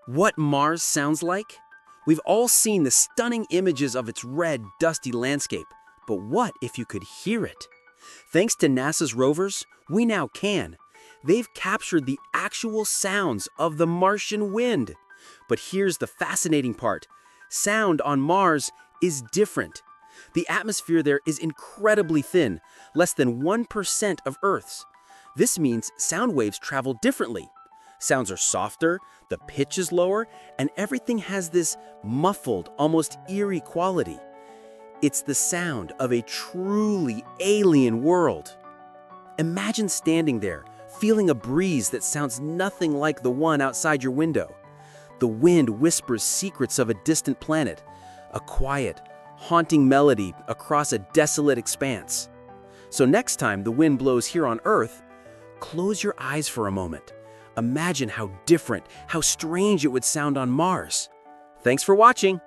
What Mars sounds like? We've all seen the stunning images of its red, dusty landscape, but what if you could hear it? Thanks to NASA's rovers, we now can. They've captured the actual sounds of the Martian wind. But here's the fascinating part. Sound on Mars is different. The atmosphere there is incredibly thin, less than 1% of Earth's. This means sound waves travel differently. Sounds are softer, the pitch is lower, and everything has this muffled, almost eerie quality. It's the sound of a truly alien world. Imagine standing there, feeling a breeze that sounds nothing like the one outside your window. The wind whispers secrets of a distant planet, a quiet, haunting melody across a desolate expanse. So next time the wind blows here on Earth, close your eyes for a moment. Imagine how different, how strange it would sound on Mars. Thanks for watching.